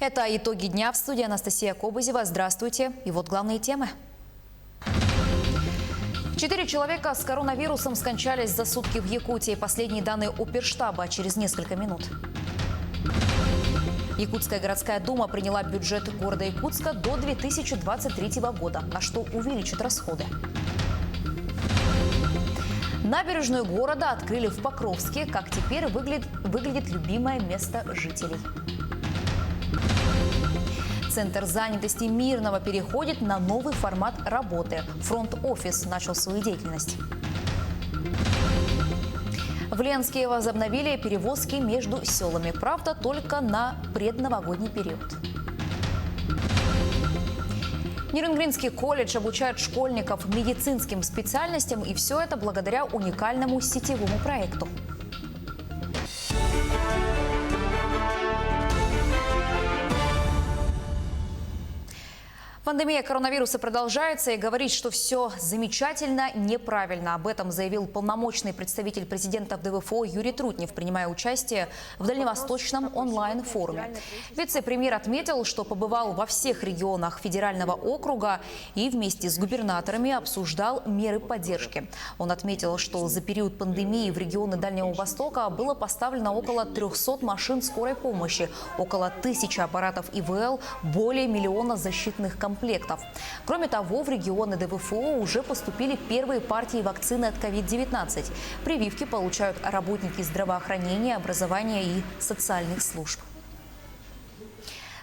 Это итоги дня. В студии Анастасия Кобызева. Здравствуйте. И вот главные темы. 4 человека с коронавирусом скончались за сутки в Якутии. Последние данные оперштаба через несколько минут. Якутская городская дума приняла бюджет города Якутска до 2023 года, на что увеличит расходы. Набережную города открыли в Покровске. Как теперь выглядит любимое место жителей. Центр занятости Мирного переходит на новый формат работы. Фронт-офис начал свою деятельность. В Ленске возобновили перевозки между селами. Правда, только на предновогодний период. Нерюнгринский колледж обучает школьников медицинским специальностям. И все это благодаря уникальному сетевому проекту. Пандемия коронавируса продолжается, и говорить, что все замечательно, неправильно. Об этом заявил полномочный представитель президента в ДВФО Юрий Трутнев, принимая участие в дальневосточном онлайн-форуме. Вице-премьер отметил, что побывал во всех регионах федерального округа и вместе с губернаторами обсуждал меры поддержки. Он отметил, что за период пандемии в регионы Дальнего Востока было поставлено около 300 машин скорой помощи, около 1000 аппаратов ИВЛ, более миллиона защитных комплектов. Кроме того, в регионы ДВФО уже поступили первые партии вакцины от COVID-19. Прививки получают работники здравоохранения, образования и социальных служб.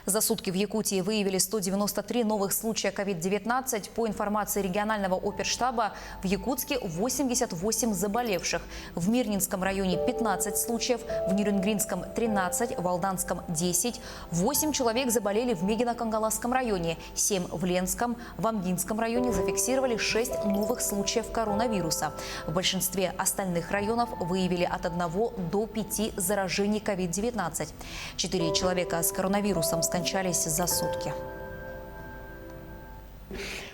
За сутки в Якутии выявили 193 новых случая COVID-19. По информации регионального оперштаба, в Якутске 88 заболевших. В Мирнинском районе 15 случаев, в Нерюнгринском 13, в Алданском 10. 8 человек заболели в Мегино-Кангаласском районе, 7 в Ленском. В Амгинском районе зафиксировали 6 новых случаев коронавируса. В большинстве остальных районов выявили от 1 до 5 заражений COVID-19. 4 человека с коронавирусом скончались за сутки.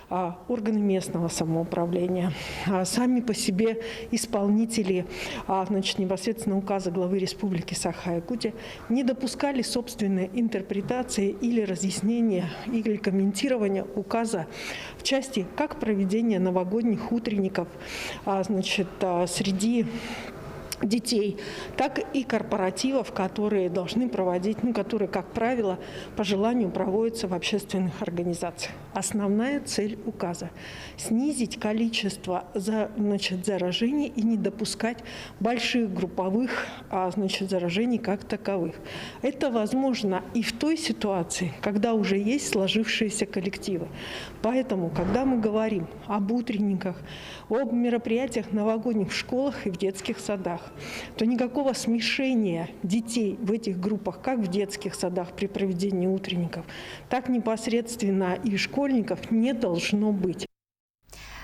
Органы местного самоуправления, сами по себе исполнители непосредственно указа главы Республики Саха-Якутия не допускали собственной интерпретации или разъяснения, или комментирования указа в части как проведения новогодних утренников среди детей, так и корпоративов, которые должны проводить, которые, как правило, по желанию проводятся в общественных организациях. Основная цель указа – снизить количество заражений и не допускать больших групповых заражений как таковых. Это возможно и в той ситуации, когда уже есть сложившиеся коллективы. Поэтому, когда мы говорим об утренниках, об мероприятиях новогодних в школах и в детских садах, то никакого смешения детей в этих группах, как в детских садах при проведении утренников, так непосредственно и школьников не должно быть.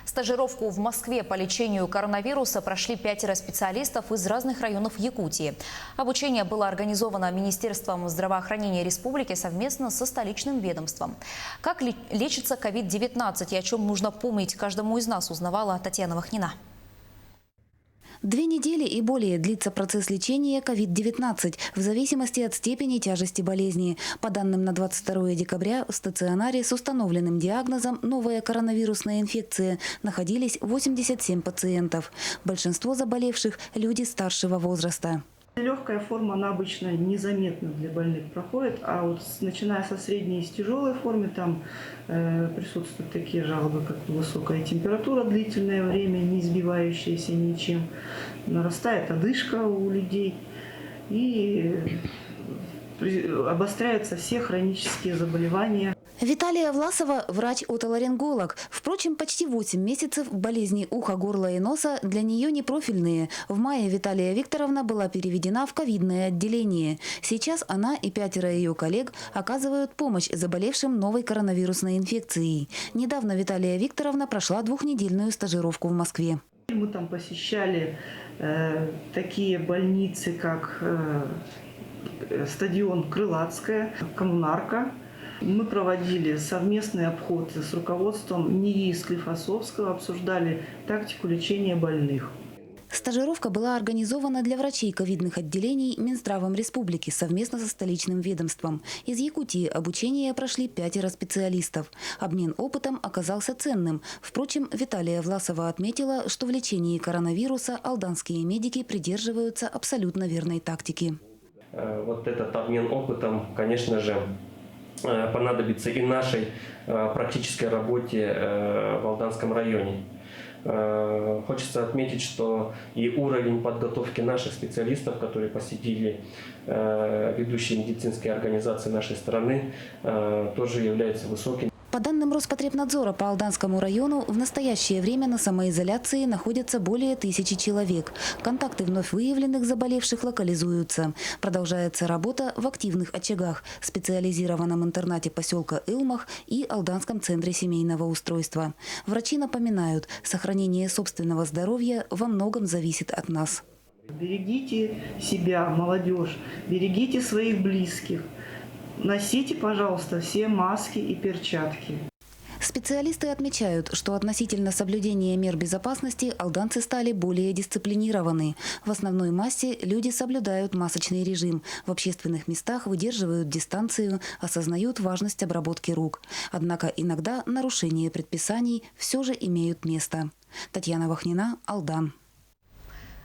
Стажировку в Москве по лечению коронавируса прошли 5 специалистов из разных районов Якутии. Обучение было организовано Министерством здравоохранения республики совместно со столичным ведомством. Как лечится COVID-19 и о чем нужно помнить каждому из нас, узнавала Татьяна Вахнина. 2 недели и более длится процесс лечения COVID-19 в зависимости от степени тяжести болезни. По данным на 22 декабря в стационаре с установленным диагнозом «новая коронавирусная инфекция» находились 87 пациентов. Большинство заболевших – люди старшего возраста. Легкая форма, она обычно незаметно для больных проходит, а вот начиная со средней и с тяжелой формы, там присутствуют такие жалобы, как высокая температура, длительное время, не избивающаяся ничем, нарастает одышка у людей и обостряются все хронические заболевания. Виталия Власова – врач-отоларинголог. Впрочем, почти 8 месяцев болезни уха, горла и носа для нее не профильные. В мае Виталия Викторовна была переведена в ковидное отделение. Сейчас она и 5 ее коллег оказывают помощь заболевшим новой коронавирусной инфекцией. Недавно Виталия Викторовна прошла 2-недельную стажировку в Москве. Мы там посещали такие больницы, как стадион Крылатская, Коммунарка. Мы проводили совместный обход с руководством НИИ Склифосовского, обсуждали тактику лечения больных. Стажировка была организована для врачей ковидных отделений Минздравом республики совместно со столичным ведомством. Из Якутии обучение прошли 5 специалистов. Обмен опытом оказался ценным. Впрочем, Виталия Власова отметила, что в лечении коронавируса алданские медики придерживаются абсолютно верной тактики. Вот этот обмен опытом, конечно же, понадобится и нашей практической работе в Алданском районе. Хочется отметить, что и уровень подготовки наших специалистов, которые посетили ведущие медицинские организации нашей страны, тоже является высоким. По данным Роспотребнадзора, по Алданскому району в настоящее время на самоизоляции находятся более 1000 человек. Контакты вновь выявленных заболевших локализуются. Продолжается работа в активных очагах, специализированном интернате поселка Илмах и Алданском центре семейного устройства. Врачи напоминают, сохранение собственного здоровья во многом зависит от нас. Берегите себя, молодежь, берегите своих близких. Носите, пожалуйста, все маски и перчатки. Специалисты отмечают, что относительно соблюдения мер безопасности алданцы стали более дисциплинированы. В основной массе люди соблюдают масочный режим. В общественных местах выдерживают дистанцию, осознают важность обработки рук. Однако иногда нарушения предписаний все же имеют место. Татьяна Вахнина, Алдан.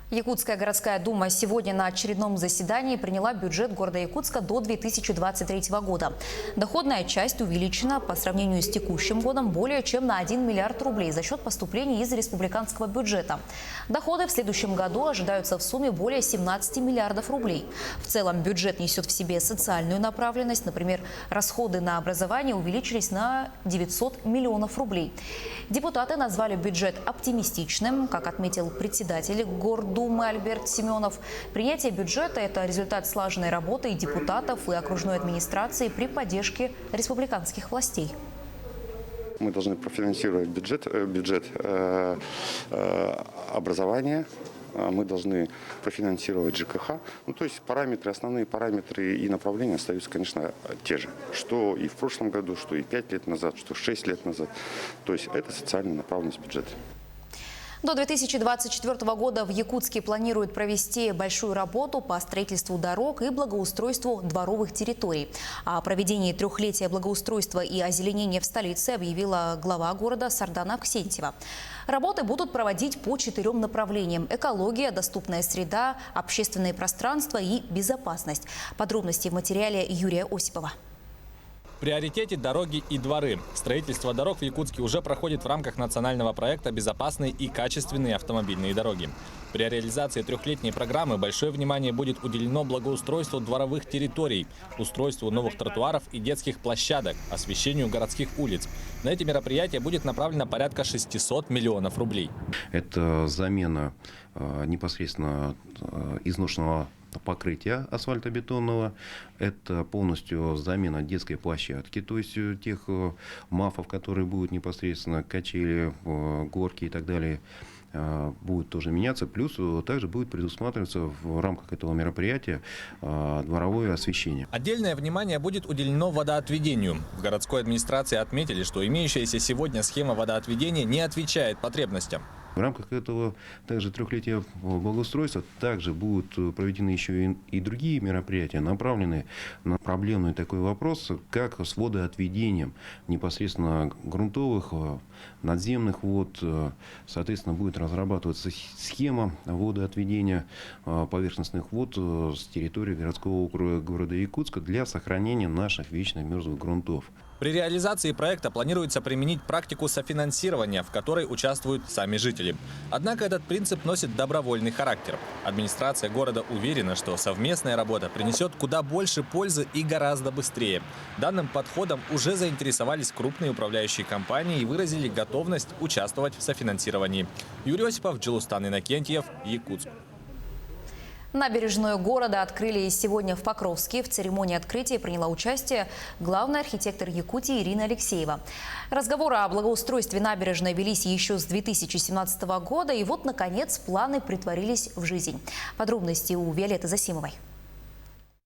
Якутская городская дума сегодня на очередном заседании приняла бюджет города Якутска до 2023 года. Доходная часть увеличена по сравнению с текущим годом более чем на 1 миллиард рублей за счет поступлений из республиканского бюджета. Доходы в следующем году ожидаются в сумме более 17 миллиардов рублей. В целом бюджет несет в себе социальную направленность. Например, расходы на образование увеличились на 900 миллионов рублей. Депутаты назвали бюджет оптимистичным, как отметил председатель Гордумы Альберт Семенов. Принятие бюджета – это результат слаженной работы и депутатов, и окружной администрации при поддержке республиканских властей. Мы должны профинансировать бюджет образования. Мы должны профинансировать ЖКХ. Ну, то есть основные параметры и направления остаются, конечно, те же. Что и в прошлом году, что и 5 лет назад, что 6 лет назад. То есть это социальная направленность бюджета. До 2024 года в Якутске планируют провести большую работу по строительству дорог и благоустройству дворовых территорий. О проведении трехлетия благоустройства и озеленения в столице объявила глава города Сардана Аксентьева. Работы будут проводить по 4 направлениям: экология, доступная среда, общественное пространство и безопасность. Подробности в материале Юрия Осипова. В приоритете дороги и дворы. Строительство дорог в Якутске уже проходит в рамках национального проекта «Безопасные и качественные автомобильные дороги». При реализации трехлетней программы большое внимание будет уделено благоустройству дворовых территорий, устройству новых тротуаров и детских площадок, освещению городских улиц. На эти мероприятия будет направлено порядка 600 миллионов рублей. Это замена непосредственно изношенного покрытия асфальтобетонного, это полностью замена детской площадки, то есть тех мафов, которые будут непосредственно качели, горки и так далее, будут тоже меняться. Плюс также будет предусматриваться в рамках этого мероприятия дворовое освещение. Отдельное внимание будет уделено водоотведению. В городской администрации отметили, что имеющаяся сегодня схема водоотведения не отвечает потребностям. В рамках этого также трехлетия благоустройства также будут проведены еще и другие мероприятия, направленные на проблемный такой вопрос, как с водоотведением непосредственно грунтовых, надземных вод. Соответственно, будет разрабатываться схема водоотведения поверхностных вод с территории городского округа города Якутска для сохранения наших вечно мерзлых грунтов. При реализации проекта планируется применить практику софинансирования, в которой участвуют сами жители. Однако этот принцип носит добровольный характер. Администрация города уверена, что совместная работа принесет куда больше пользы и гораздо быстрее. Данным подходом уже заинтересовались крупные управляющие компании и выразили готовность участвовать в софинансировании. Юрий Осипов, Джилустан Иннокентьев, Якутск. Набережную города открыли сегодня в Покровске. В церемонии открытия приняла участие главный архитектор Якутии Ирина Алексеева. Разговоры о благоустройстве набережной велись еще с 2017 года. И вот, наконец, планы притворились в жизнь. Подробности у Виолетты Засимовой.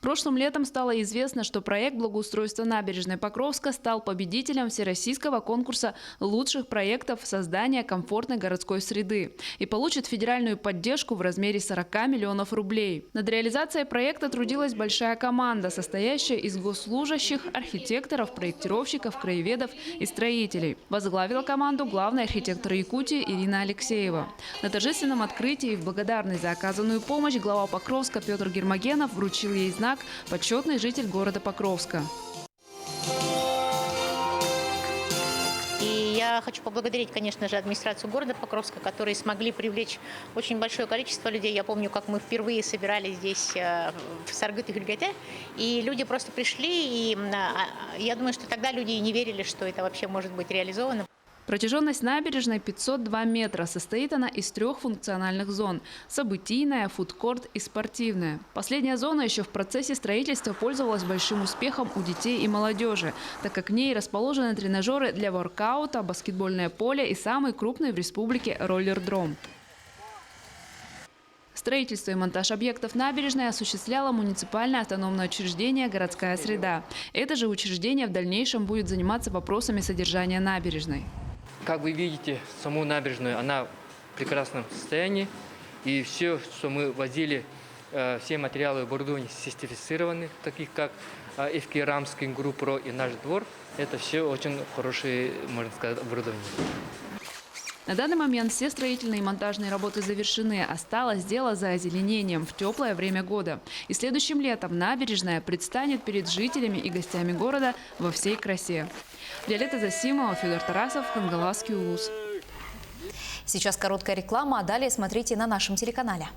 Прошлым летом стало известно, что проект благоустройства набережной Покровска стал победителем всероссийского конкурса лучших проектов создания комфортной городской среды и получит федеральную поддержку в размере 40 миллионов рублей. Над реализацией проекта трудилась большая команда, состоящая из госслужащих, архитекторов, проектировщиков, краеведов и строителей. Возглавила команду главный архитектор Якутии Ирина Алексеева. На торжественном открытии в благодарность за оказанную помощь глава Покровска Петр Гермогенов вручил ей знак «Почетный житель города Покровска». И я хочу поблагодарить, конечно же, администрацию города Покровска, которые смогли привлечь очень большое количество людей. Я помню, как мы впервые собирались здесь в Саргыт-Хюльгете, и люди просто пришли, и я думаю, что тогда люди и не верили, что это вообще может быть реализовано. Протяженность набережной 502 метра. Состоит она из 3 функциональных зон – событийная, фудкорт и спортивная. Последняя зона еще в процессе строительства пользовалась большим успехом у детей и молодежи, так как в ней расположены тренажеры для воркаута, баскетбольное поле и самый крупный в республике роллердром. Строительство и монтаж объектов набережной осуществляло муниципальное автономное учреждение «Городская среда». Это же учреждение в дальнейшем будет заниматься вопросами содержания набережной. Как вы видите, саму набережную, она в прекрасном состоянии. И все, что мы возили, все материалы оборудования сертифицированы, таких как FK Рамский, Группро и Наш двор. Это все очень хорошие, можно сказать, оборудование. На данный момент все строительные и монтажные работы завершены. Осталось дело за озеленением в теплое время года. И следующим летом набережная предстанет перед жителями и гостями города во всей красе. Виолетта Засимова, Федор Тарасов, Хангаласский улус. Сейчас короткая реклама, а далее смотрите на нашем телеканале.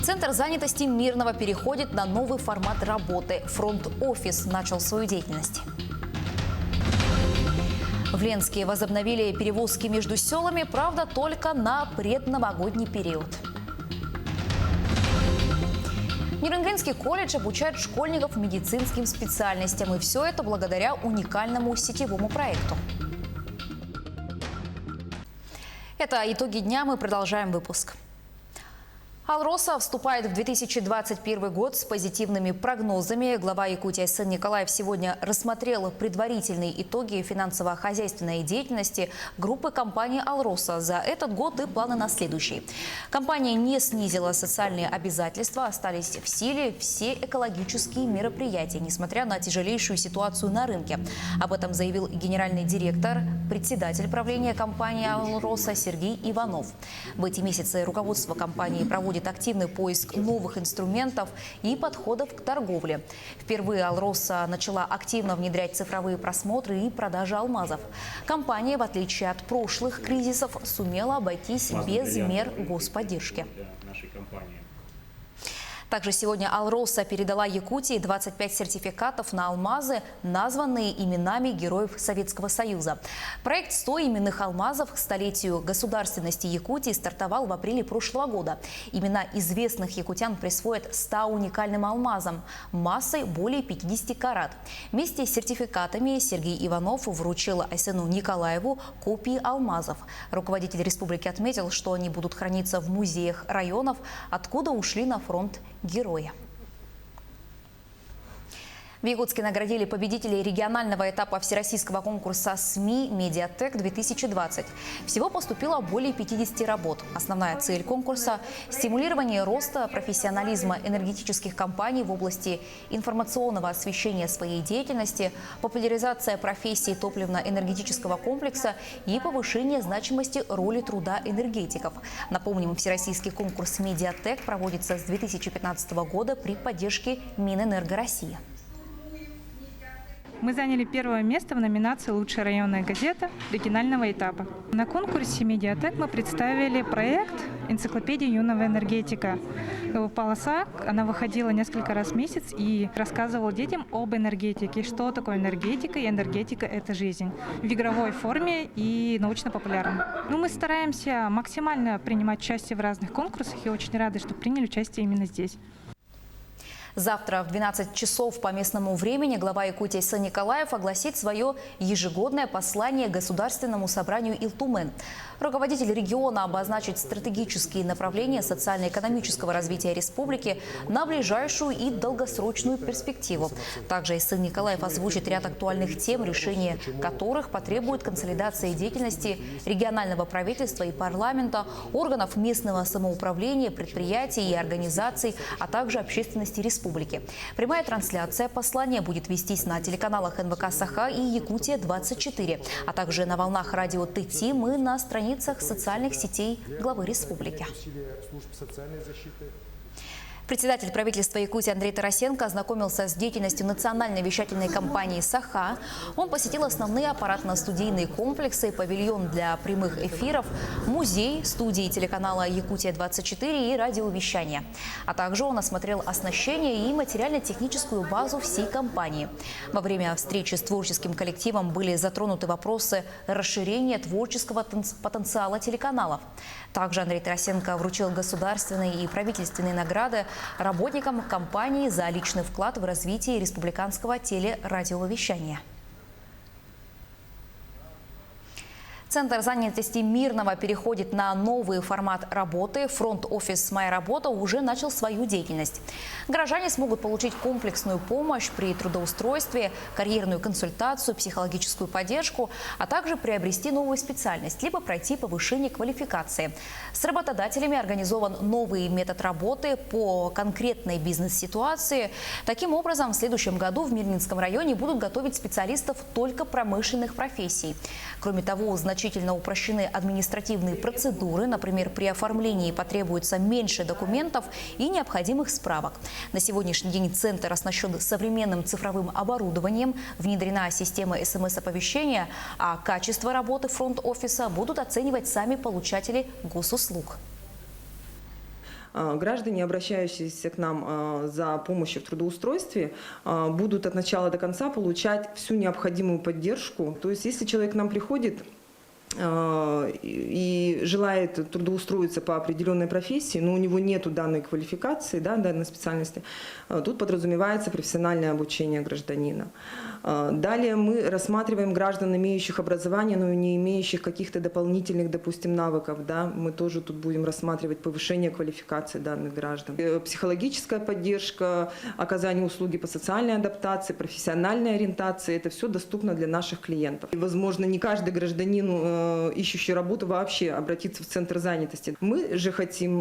Центр занятости Мирного переходит на новый формат работы. Фронт-офис начал свою деятельность. В Ленске возобновили перевозки между селами, правда, только на предновогодний период. Нюрнбергский колледж обучает школьников медицинским специальностям. И все это благодаря уникальному сетевому проекту. Это итоги дня. Мы продолжаем выпуск. Алроса вступает в 2021 год с позитивными прогнозами. Глава Якутии Айсен Николаев сегодня рассмотрел предварительные итоги финансово-хозяйственной деятельности группы компании «Алроса» за этот год и планы на следующий. Компания не снизила социальные обязательства, остались в силе все экологические мероприятия, несмотря на тяжелейшую ситуацию на рынке. Об этом заявил генеральный директор, председатель правления компании «Алроса» Сергей Иванов. В эти месяцы руководство компании проводит активный поиск новых инструментов и подходов к торговле. Впервые «Алроса» начала активно внедрять цифровые просмотры и продажи алмазов. Компания, в отличие от прошлых кризисов, сумела обойтись без мер господдержки. Также сегодня «Алроса» передала Якутии 25 сертификатов на алмазы, названные именами героев Советского Союза. Проект «100 именных алмазов» к столетию государственности Якутии стартовал в апреле прошлого года. Имена известных якутян присвоят 100 уникальным алмазам массой более 50 карат. Вместе с сертификатами Сергей Иванов вручил Айсену Николаеву копии алмазов. Руководитель республики отметил, что они будут храниться в музеях районов, откуда ушли на фронт героя. В Якутске наградили победителей регионального этапа всероссийского конкурса СМИ «Медиатек-2020». Всего поступило более 50 работ. Основная цель конкурса – стимулирование роста профессионализма энергетических компаний в области информационного освещения своей деятельности, популяризация профессии топливно-энергетического комплекса и повышение значимости роли труда энергетиков. Напомним, всероссийский конкурс «Медиатек» проводится с 2015 года при поддержке Минэнерго России. Мы заняли первое место в номинации «Лучшая районная газета» регионального этапа. На конкурсе «Медиатек» мы представили проект «Энциклопедия юного энергетика». Полоса, она выходила несколько раз в месяц и рассказывала детям об энергетике, что такое энергетика, и энергетика – это жизнь. В игровой форме и научно-популярно. Мы стараемся максимально принимать участие в разных конкурсах и очень рады, что приняли участие именно здесь. Завтра в 12 часов по местному времени глава Якутии Сын Николаев огласит свое ежегодное послание Государственному собранию Илтумен. Руководитель региона обозначит стратегические направления социально-экономического развития республики на ближайшую и долгосрочную перспективу. Также Сын Николаев озвучит ряд актуальных тем, решение которых потребует консолидации деятельности регионального правительства и парламента, органов местного самоуправления, предприятий и организаций, а также общественности республики. Прямая трансляция послания будет вестись на телеканалах НВК «Саха» и «Якутия-24», а также на волнах радио «Тетим» и на страницах социальных сетей главы республики. Председатель правительства Якутии Андрей Тарасенко ознакомился с деятельностью национальной вещательной компании «Саха». Он посетил основные аппаратно-студийные комплексы, павильон для прямых эфиров, музей, студии телеканала «Якутия-24» и радиовещания. А также он осмотрел оснащение и материально-техническую базу всей компании. Во время встречи с творческим коллективом были затронуты вопросы расширения творческого потенциала телеканалов. Также Андрей Тарасенко вручил государственные и правительственные награды работникам компании за личный вклад в развитие республиканского телерадиовещания. Центр занятости Мирного переходит на новый формат работы. Фронт-офис «Моя работа» уже начал свою деятельность. Горожане смогут получить комплексную помощь при трудоустройстве, карьерную консультацию, психологическую поддержку, а также приобрести новую специальность, либо пройти повышение квалификации. С работодателями организован новый метод работы по конкретной бизнес-ситуации. Таким образом, в следующем году в Мирнинском районе будут готовить специалистов только промышленных профессий. Кроме того, значительно упрощены административные процедуры. Например, при оформлении потребуется меньше документов и необходимых справок. На сегодняшний день центр оснащен современным цифровым оборудованием, внедрена система СМС-оповещения, а качество работы фронт-офиса будут оценивать сами получатели госуслуг. Граждане, обращающиеся к нам за помощью в трудоустройстве, будут от начала до конца получать всю необходимую поддержку. То есть, если человек к нам приходит и желает трудоустроиться по определенной профессии, но у него нет данной квалификации, данной специальности, тут подразумевается профессиональное обучение гражданина. Далее мы рассматриваем граждан, имеющих образование, но не имеющих каких-то дополнительных, допустим, навыков. Мы тоже тут будем рассматривать повышение квалификации данных граждан. Психологическая поддержка, оказание услуги по социальной адаптации, профессиональной ориентации – это все доступно для наших клиентов. И, возможно, не каждый гражданин, ищущий работу, вообще обратиться в центр занятости. Мы же хотим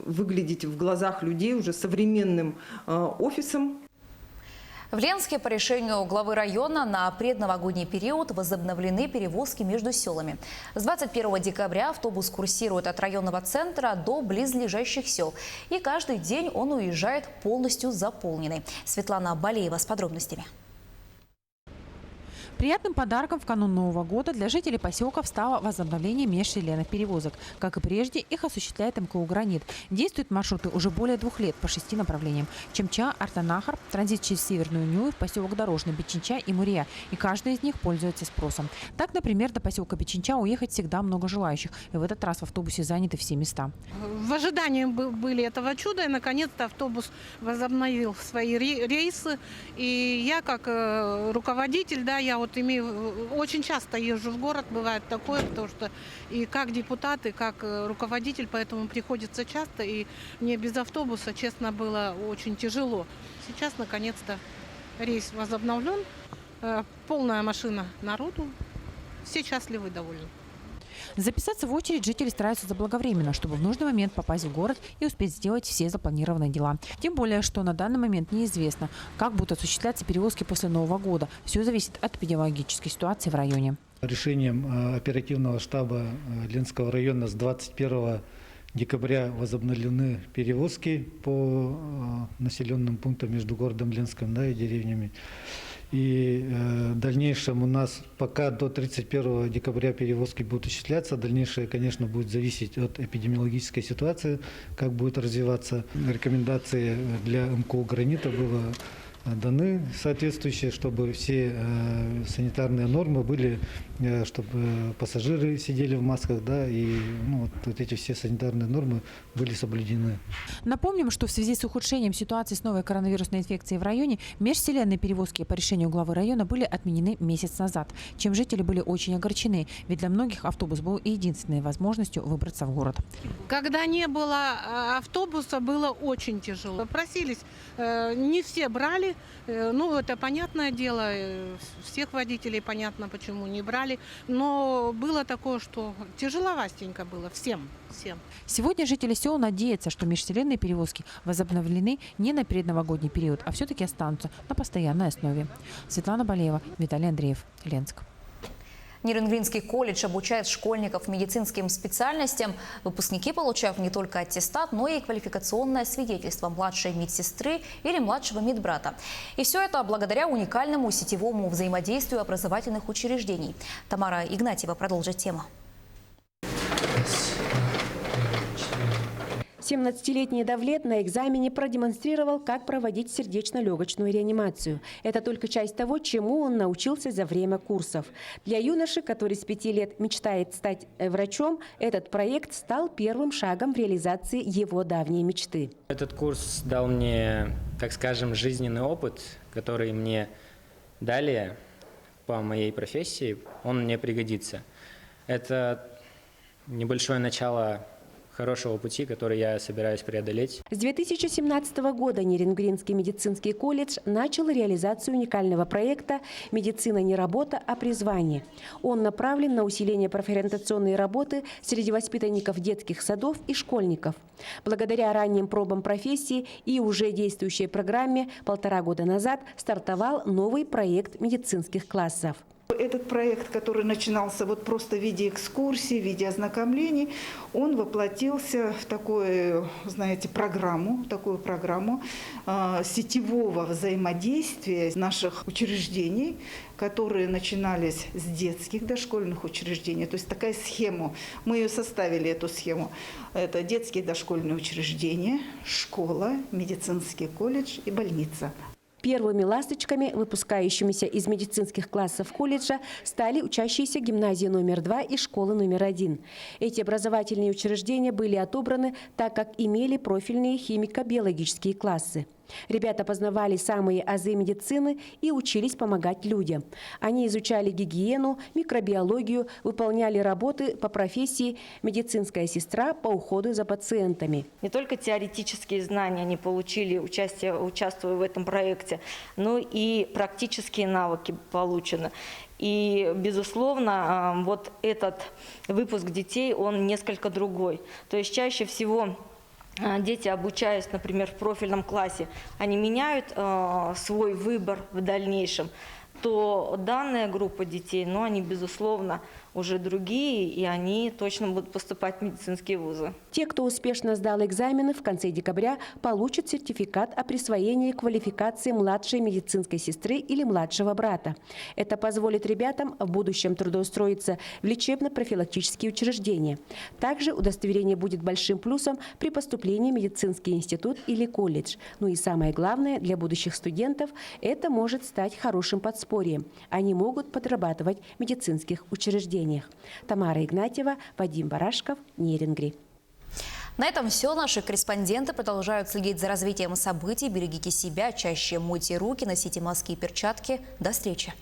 выглядеть в глазах людей уже современным офисом. В Ленске по решению главы района на предновогодний период возобновлены перевозки между селами. С 21 декабря автобус курсирует от районного центра до близлежащих сел. И каждый день он уезжает полностью заполненный. Светлана Балеева с подробностями. Приятным подарком в канун Нового года для жителей поселков стало возобновление межселенных перевозок. Как и прежде, их осуществляет МКУ «Гранит». Действуют маршруты уже более 2 лет по 6 направлениям. Чемча, Артанахар, транзит через Северную Нюю, в поселок Дорожный, Бичинча и Мурия. И каждый из них пользуется спросом. Так, например, до поселка Бичинча уехать всегда много желающих. И в этот раз в автобусе заняты все места. В ожидании были этого чуда, и наконец-то автобус возобновил свои рейсы. И я как руководитель, я очень часто езжу в город, бывает такое, потому что и как депутат, и как руководитель, поэтому приходится часто, и мне без автобуса, честно, было очень тяжело. Сейчас, наконец-то, рейс возобновлен, полная машина народу, все счастливы и довольны. Записаться в очередь жители стараются заблаговременно, чтобы в нужный момент попасть в город и успеть сделать все запланированные дела. Тем более, что на данный момент неизвестно, как будут осуществляться перевозки после Нового года. Все зависит от эпидемиологической ситуации в районе. Решением оперативного штаба Ленского района с 21 декабря возобновлены перевозки по населенным пунктам между городом Ленском и деревнями. И в дальнейшем у нас пока до 31 декабря перевозки будут осуществляться. Дальнейшее, конечно, будет зависеть от эпидемиологической ситуации, как будет развиваться. Рекомендации для МКУ «Гранита» было даны соответствующие, чтобы все санитарные нормы были, чтобы пассажиры сидели в масках, да, и вот эти все санитарные нормы были соблюдены. Напомним, что в связи с ухудшением ситуации с новой коронавирусной инфекцией в районе межселенные перевозки по решению главы района были отменены месяц назад, чем жители были очень огорчены, ведь для многих автобус был единственной возможностью выбраться в город. Когда не было автобуса, было очень тяжело. Просились, не все брали, это понятное дело, всех водителей понятно, почему не брали, но было такое, что тяжеловастенько было всем. Сегодня жители сел надеются, что межселенные перевозки возобновлены не на предновогодний период, а все-таки останутся на постоянной основе. Светлана Балеева, Виталий Андреев, Ленск. Ниренгринский колледж обучает школьников медицинским специальностям. Выпускники получают не только аттестат, но и квалификационное свидетельство младшей медсестры или младшего медбрата. И все это благодаря уникальному сетевому взаимодействию образовательных учреждений. Тамара Игнатьева продолжит тему. 17-летний Давлет на экзамене продемонстрировал, как проводить сердечно-легочную реанимацию. Это только часть того, чему он научился за время курсов. Для юноши, который с 5 лет мечтает стать врачом, этот проект стал первым шагом в реализации его давней мечты. Этот курс дал мне, так скажем, жизненный опыт, который мне далее по моей профессии, он мне пригодится. Это небольшое начало хорошего пути, который я собираюсь преодолеть. С 2017 года Ниренгринский медицинский колледж начал реализацию уникального проекта «Медицина не работа, а призвание». Он направлен на усиление профориентационной работы среди воспитанников детских садов и школьников. Благодаря ранним пробам профессии и уже действующей программе 1,5 года назад стартовал новый проект медицинских классов. Этот проект, который начинался просто в виде экскурсий, в виде ознакомлений, он воплотился в такую программу сетевого взаимодействия наших учреждений, которые начинались с детских дошкольных учреждений. То есть такая схема, мы ее составили, эту схему. Это детские дошкольные учреждения, школа, медицинский колледж и больница. Первыми ласточками, выпускающимися из медицинских классов колледжа, стали учащиеся гимназии номер 2 и школы номер 1. Эти образовательные учреждения были отобраны, так как имели профильные химико-биологические классы. Ребята познавали самые азы медицины и учились помогать людям. Они изучали гигиену, микробиологию, выполняли работы по профессии медицинская сестра по уходу за пациентами. Не только теоретические знания они получили, участвуя в этом проекте, но и практические навыки получены. И, безусловно, вот этот выпуск детей, он несколько другой. То есть чаще всего дети, обучаясь, например, в профильном классе, они меняют свой выбор в дальнейшем, то данная группа детей, они, безусловно, уже другие, и они точно будут поступать в медицинские вузы. Те, кто успешно сдал экзамены, в конце декабря получат сертификат о присвоении квалификации младшей медицинской сестры или младшего брата. Это позволит ребятам в будущем трудоустроиться в лечебно-профилактические учреждения. Также удостоверение будет большим плюсом при поступлении в медицинский институт или колледж. И самое главное для будущих студентов – это может стать хорошим подспорьем. Они могут подрабатывать в медицинских учреждениях. Тамара Игнатьева, Вадим Барашков, Ниренгри. На этом все. Наши корреспонденты продолжают следить за развитием событий. Берегите себя, чаще мойте руки, носите маски и перчатки. До встречи.